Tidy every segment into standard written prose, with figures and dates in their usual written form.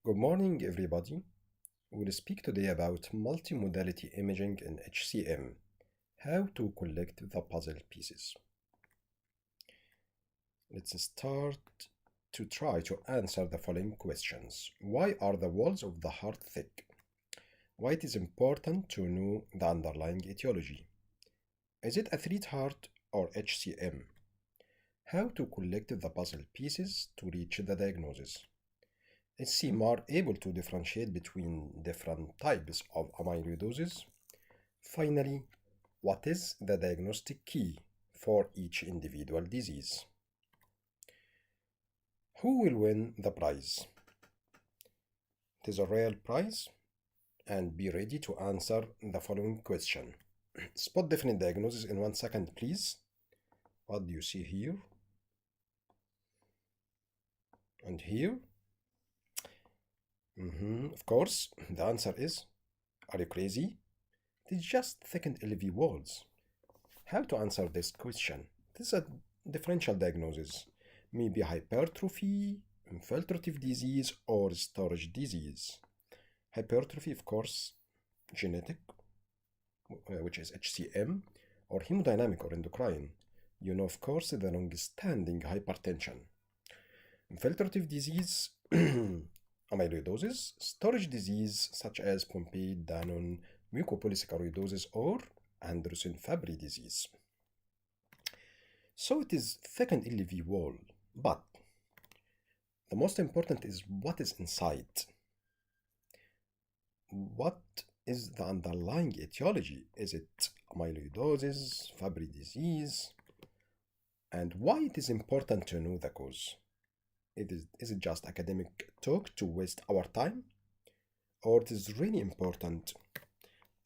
Good morning, everybody. We'll speak today about multi-modality imaging in HCM, how to collect the puzzle pieces. Let's start to try to answer the following questions. Why are the walls of the heart thick? Why it is important to know the underlying etiology? Is it athlete heart or HCM? How to collect the puzzle pieces to reach the diagnosis? HCM are able to differentiate between different types of amyloidosis. Finally, what is the diagnostic key for each individual disease? Who will win the prize? It is a real prize, and be ready to answer the following question. Spot definite diagnosis in 1 second, please. What do you see here? And here? Of course, the answer is, are you crazy? It is just thickened LV walls. How to answer this question? This is a differential diagnosis, maybe hypertrophy, infiltrative disease, or storage disease. Hypertrophy, of course, genetic, which is HCM, or hemodynamic or endocrine. You know, of course, the long-standing hypertension. Infiltrative disease, amyloidosis, storage disease such as Pompe-Danon mucopolysaccharidosis or Anderson-Fabry disease. So it is thickened LV wall, but the most important is what is inside. What is the underlying etiology? Is it amyloidosis, Fabry disease? And why it is important to know the cause? Is it just academic talk to waste our time? Or it is really important?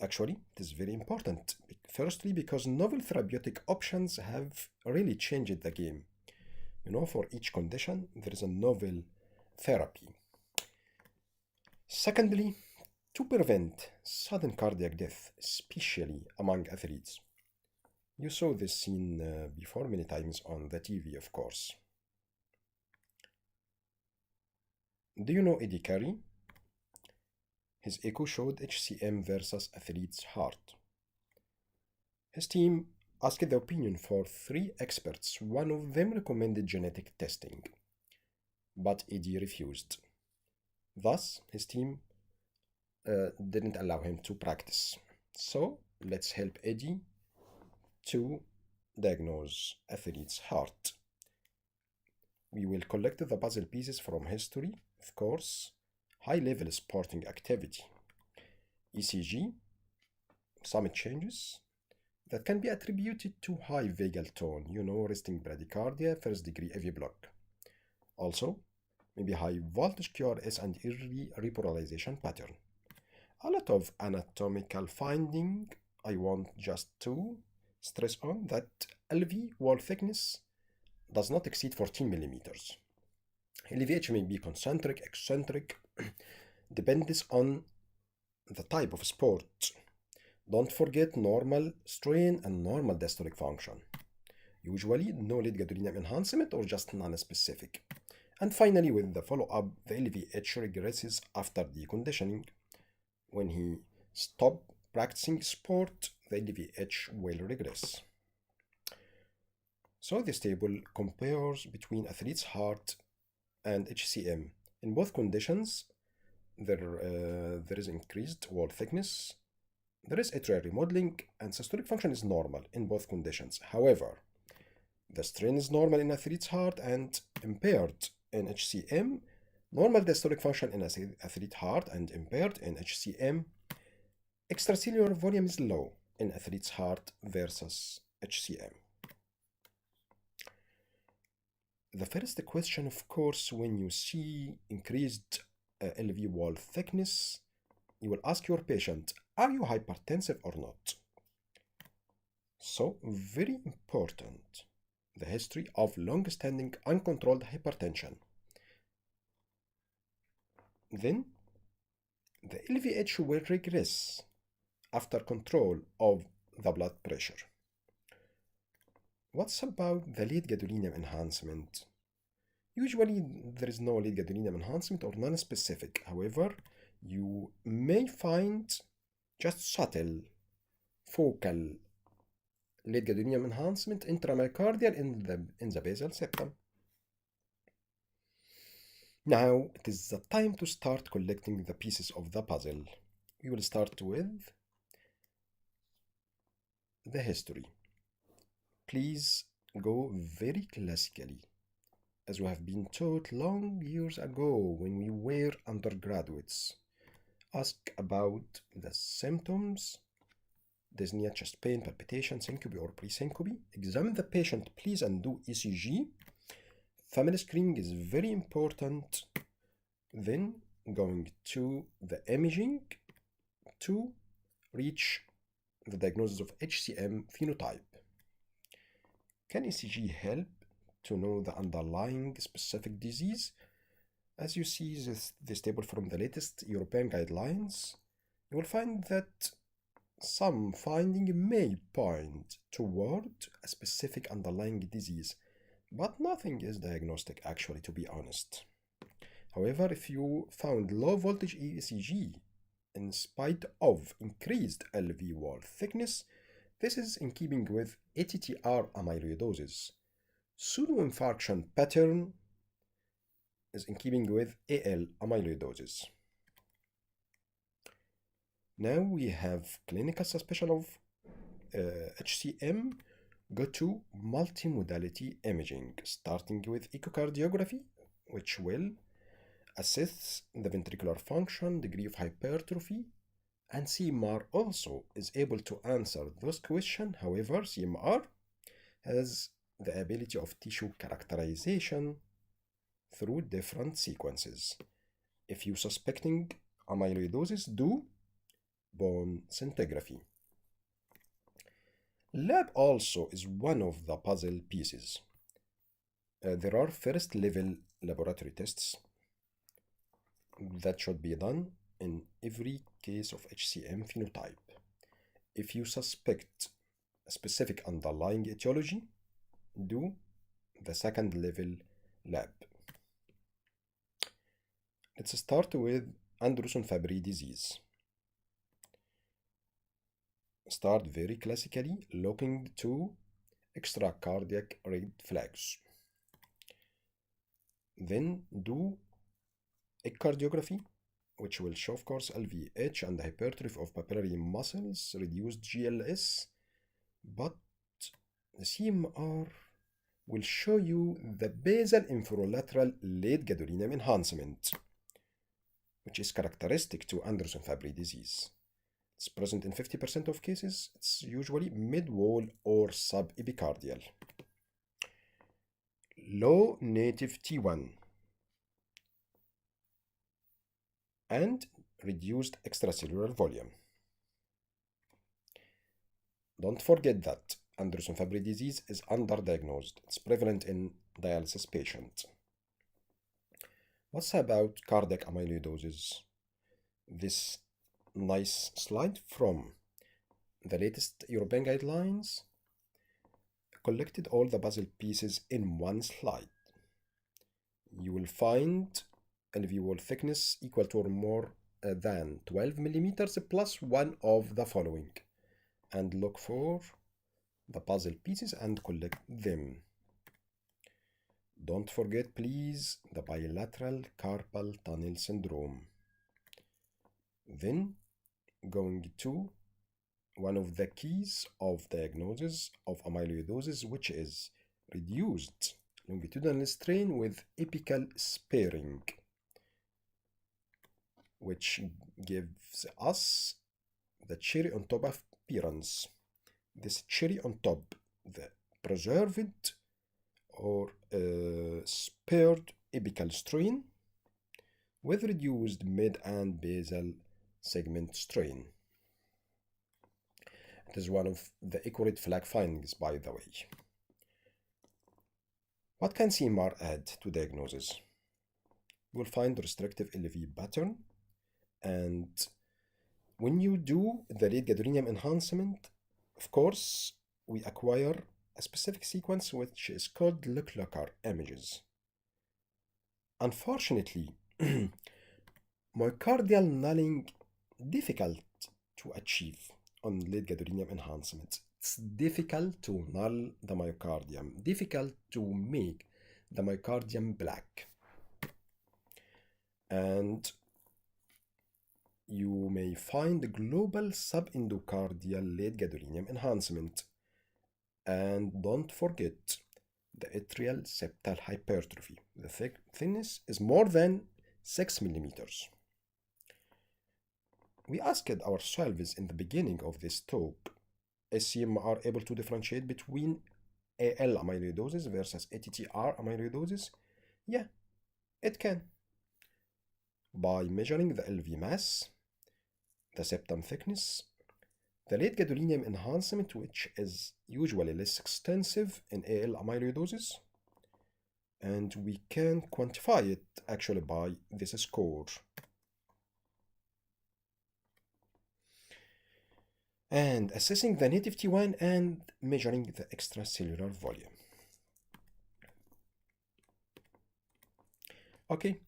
Actually, it is very important. Firstly, because novel therapeutic options have really changed the game. You know, for each condition, there is a novel therapy. Secondly, to prevent sudden cardiac death, especially among athletes. You saw this scene before many times on the TV, of course. Do you know Eddie Carey? His echo showed HCM versus athlete's heart. His team asked the opinion for 3 experts. One of them recommended genetic testing, but Eddie refused. Thus, his team didn't allow him to practice. So, let's help Eddie to diagnose athlete's heart. We will collect the puzzle pieces from history, of course, high-level sporting activity, ECG, some changes that can be attributed to high vagal tone, you know, resting bradycardia, first-degree AV block. Also, maybe high voltage QRS and early repolarization pattern. A lot of anatomical finding. I want just to stress on that LV wall thickness does not exceed 14 millimeters. LVH may be concentric, eccentric, depends on the type of sport. Don't forget normal strain and normal diastolic function. Usually no lead gadolinium enhancement or just non-specific. And finally, with the follow-up, the LVH regresses after deconditioning. When he stops practicing sport, the LVH will regress. So this table compares between athlete's heart and HCM. In both conditions, there is increased wall thickness, there is atrial remodeling, and systolic function is normal in both conditions. However, the strain is normal in athlete's heart and impaired in HCM, normal diastolic function in athlete heart and impaired in HCM. Extracellular volume is low in athlete's heart versus HCM. The first question, of course, when you see increased LV wall thickness, you will ask your patient, are you hypertensive or not? So, very important, the history of long-standing uncontrolled hypertension. Then, the LVH will regress after control of the blood pressure. What's about the lead gadolinium enhancement? Usually there is no lead gadolinium enhancement or non-specific. However, you may find just subtle focal lead gadolinium enhancement intramyocardial in the basal septum. Now it is the time to start collecting the pieces of the puzzle. We will start with the history. Please go very classically, as we have been taught long years ago when we were undergraduates. Ask about the symptoms: dyspnea, chest pain, palpitation, syncope or pre-syncope. Examine the patient, please, and do ECG. Family screening is very important. Then going to the imaging to reach the diagnosis of HCM phenotype. Can ECG help to know the underlying specific disease? As you see this table from the latest European guidelines, you will find that some finding may point toward a specific underlying disease, but nothing is diagnostic actually, to be honest. However, if you found low voltage ECG in spite of increased LV wall thickness, this is in keeping with ATTR amyloidosis. Pseudoinfarction pattern is in keeping with AL amyloidosis. Now we have clinical suspicion of HCM. Go to multi-modality imaging, starting with echocardiography, which will assess the ventricular function, degree of hypertrophy, and CMR also is able to answer those questions. However, CMR has the ability of tissue characterization through different sequences. If you're suspecting amyloidosis, do bone scintigraphy. Lab also is one of the puzzle pieces. There are first level laboratory tests that should be done in every case of HCM phenotype. If you suspect a specific underlying etiology, do the second level lab. Let's start with Anderson-Fabry disease. Start very classically looking to extracardiac red flags. Then do echocardiography, which will show, of course, LVH and hypertrophy of papillary muscles, reduced GLS, but the CMR will show you the basal inferolateral late gadolinium enhancement, which is characteristic to Anderson-Fabry disease. It's present in 50% of cases. It's usually mid-wall or subepicardial. Low native T1 and reduced extracellular volume. Don't forget that Anderson-Fabry disease is underdiagnosed. It's prevalent in dialysis patients. What's about cardiac amyloidosis? This nice slide from the latest European guidelines collected all the puzzle pieces in one slide. You will find LV wall thickness equal to or more than 12 millimeters plus one of the following, and look for the puzzle pieces and collect them. Don't forget, please, the bilateral carpal tunnel syndrome. Then going to one of the keys of diagnosis of amyloidosis, which is reduced longitudinal strain with apical sparing, which gives us the cherry on top appearance. This cherry on top, the preserved or spared apical strain with reduced mid and basal segment strain. It is one of the echo red flag findings, by the way. What can CMR add to diagnosis? You will find restrictive LV pattern, and when you do the late gadolinium enhancement, of course, we acquire a specific sequence which is called Luck-Luckar images. Unfortunately, myocardial nulling difficult to achieve on late gadolinium enhancement. It's difficult to null the myocardium, difficult to make the myocardium black. And you may find global subendocardial late gadolinium enhancement. And don't forget the atrial septal hypertrophy. The thickness is more than 6 millimeters. We asked ourselves in the beginning of this talk, HCM are able to differentiate between AL amyloidosis versus ATTR amyloidosis? Yeah, it can. By measuring the LV mass, the septum thickness, the late gadolinium enhancement, which is usually less extensive in AL amyloidosis, and we can quantify it actually by this score. And assessing the native T1 and measuring the extracellular volume. Okay,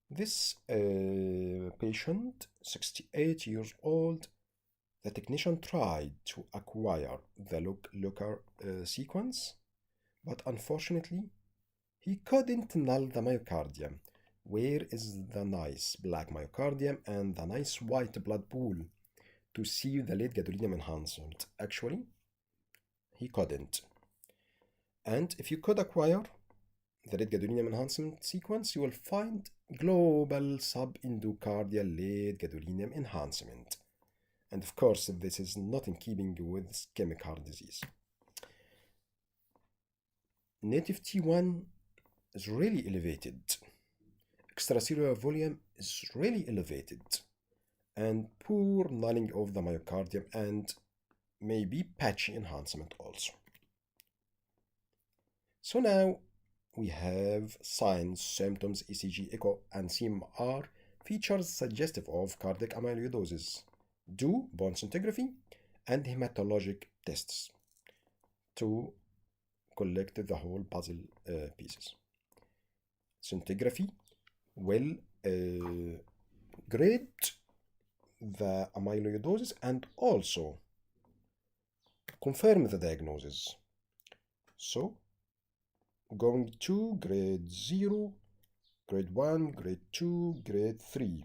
this patient, 68 years old, the technician tried to acquire the looker sequence, but unfortunately, he couldn't null the myocardium. Where is the nice black myocardium and the nice white blood pool to see the late gadolinium enhancement? Actually, he couldn't. And if you could acquire the late gadolinium enhancement sequence, you will find global subendocardial late gadolinium enhancement. And of course, this is not in keeping with ischemic heart disease. Native T1 is really elevated. Extracellular volume is really elevated. And poor nulling of the myocardium and maybe patchy enhancement also. So now we have signs, symptoms, ECG, echo, and CMR features suggestive of cardiac amyloidosis. Do bone scintigraphy and hematologic tests to collect the whole puzzle pieces. Scintigraphy will grade the amyloidosis and also confirm the diagnosis. So, going to grade 0, grade 1, grade 2, grade 3.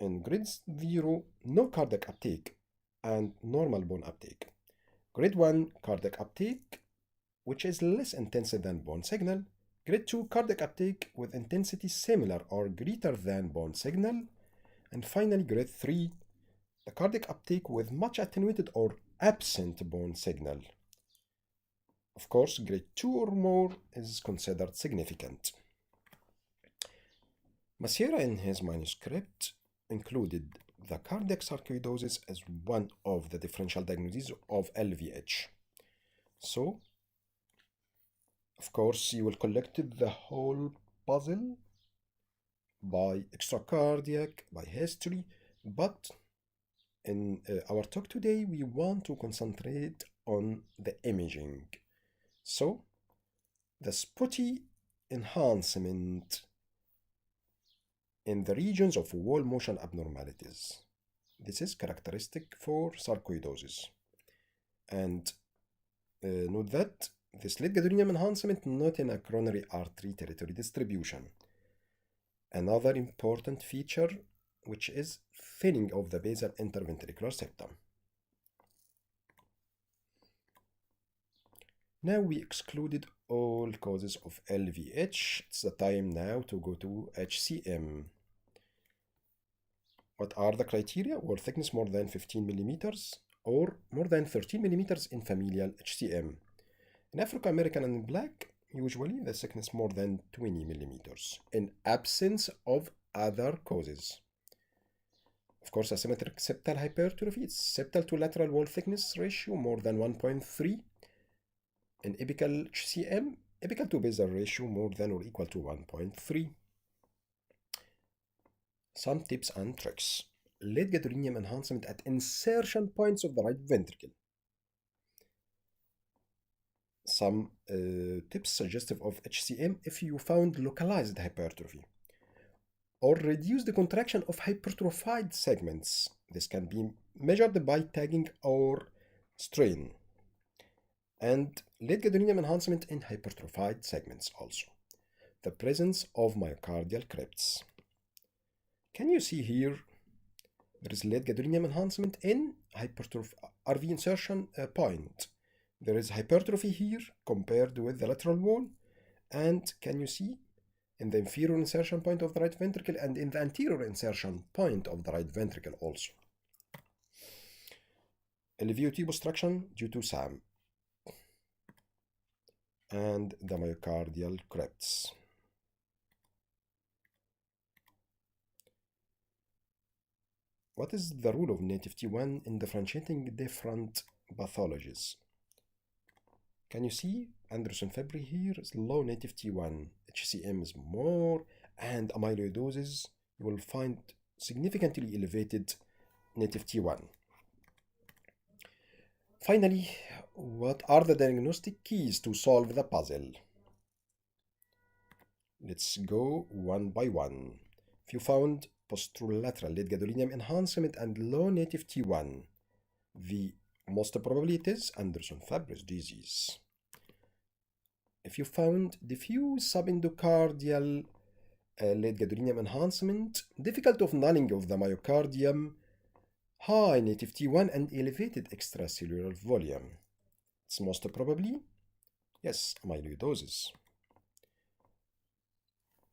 In grade 0, no cardiac uptake and normal bone uptake. Grade 1, cardiac uptake, which is less intensive than bone signal. Grade 2, cardiac uptake with intensity similar or greater than bone signal. And finally, grade 3, the cardiac uptake with much attenuated or absent bone signal. Of course, grade 2 or more is considered significant. Massiera in his manuscript included the cardiac sarcoidosis as one of the differential diagnoses of LVH. So, of course, you will collect the whole puzzle by extracardiac, by history, but in our talk today, we want to concentrate on the imaging. So, the spotty enhancement in the regions of wall motion abnormalities. This is characteristic for sarcoidosis. And note that this late gadolinium enhancement not in a coronary artery territory distribution. Another important feature, which is thinning of the basal interventricular septum. Now we excluded all causes of LVH. It's the time now to go to HCM. What are the criteria? Wall thickness more than 15 millimeters or more than 13 millimeters in familial HCM. In African American and Black, usually the thickness more than 20 millimeters in absence of other causes. Of course, asymmetric septal hypertrophy, it's septal to lateral wall thickness ratio more than 1.3. In apical HCM, apical to basal ratio more than or equal to 1.3. Some tips and tricks. Late gadolinium enhancement at insertion points of the right ventricle. some tips suggestive of HCM if you found localized hypertrophy or reduce the contraction of hypertrophied segments. This can be measured by tagging or strain, and late gadolinium enhancement in hypertrophied segments also. The presence of myocardial crypts. Can you see here? There is late gadolinium enhancement in RV insertion point. There is hypertrophy here compared with the lateral wall, and can you see in the inferior insertion point of the right ventricle and in the anterior insertion point of the right ventricle also. LVOT obstruction due to SAM and the myocardial crypts. What is the role of native T1 in differentiating different pathologies? Can you see Anderson Fabry here is low native T1, HCM is more, and amyloidosis, you will find significantly elevated native T1. Finally, what are the diagnostic keys to solve the puzzle? Let's go one by one. If you found posterolateral late gadolinium enhancement and low native T1, the most probably it is Anderson Fabry's disease. If you found diffuse subendocardial late gadolinium enhancement, difficult of nulling of the myocardium, high native T1 and elevated extracellular volume, it's most probably, yes, amyloidosis.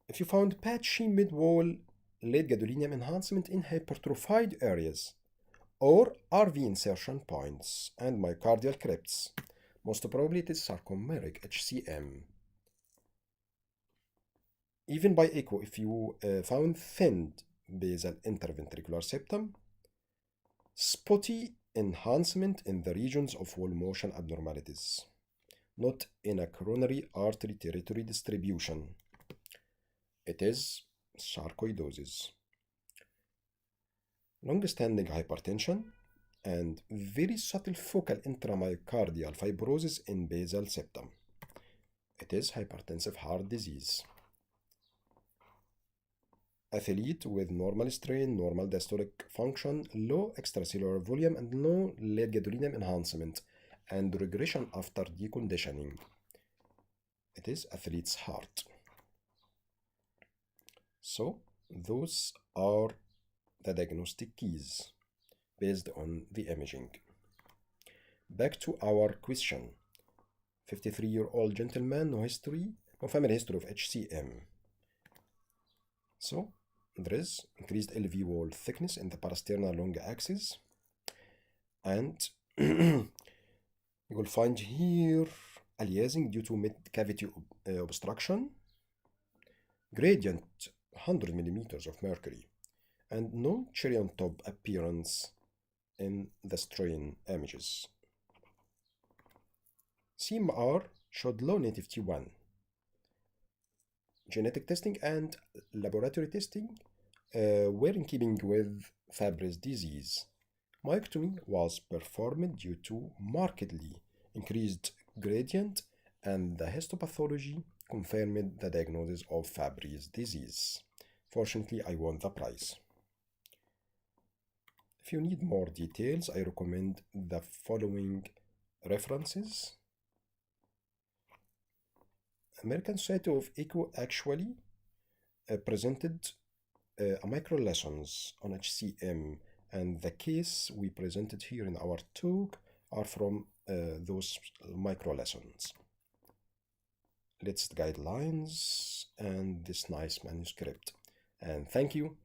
If you found patchy mid-wall late gadolinium enhancement in hypertrophied areas or RV insertion points and myocardial crypts, most probably it is sarcomeric HCM. Even by echo, if you found thinned basal interventricular septum, spotty enhancement in the regions of wall motion abnormalities, not in a coronary artery territory distribution, it is sarcoidosis. Long-standing hypertension and very subtle focal intramyocardial fibrosis in basal septum. It is hypertensive heart disease. Athlete with normal strain, normal diastolic function, low extracellular volume, and low late gadolinium enhancement, and regression after deconditioning. It is athlete's heart. So, those are the diagnostic keys based on the imaging. Back to our question. 53-year-old gentleman, no family history of HCM. So, there is increased LV wall thickness in the parasternal long axis, and you will find here aliasing due to mid-cavity obstruction, gradient 100 millimeters of mercury, and no cherry on top appearance in the strain images. CMR showed low native T1. Genetic testing and laboratory testing were in keeping with Fabry's disease. Myectomy was performed due to markedly increased gradient, and the histopathology confirmed the diagnosis of Fabry's disease. Fortunately, I won the prize. If you need more details, I recommend the following references. American Society of Echo actually presented a micro lessons on HCM, and the case we presented here in our talk are from those micro lessons. Latest guidelines and this nice manuscript. And thank you.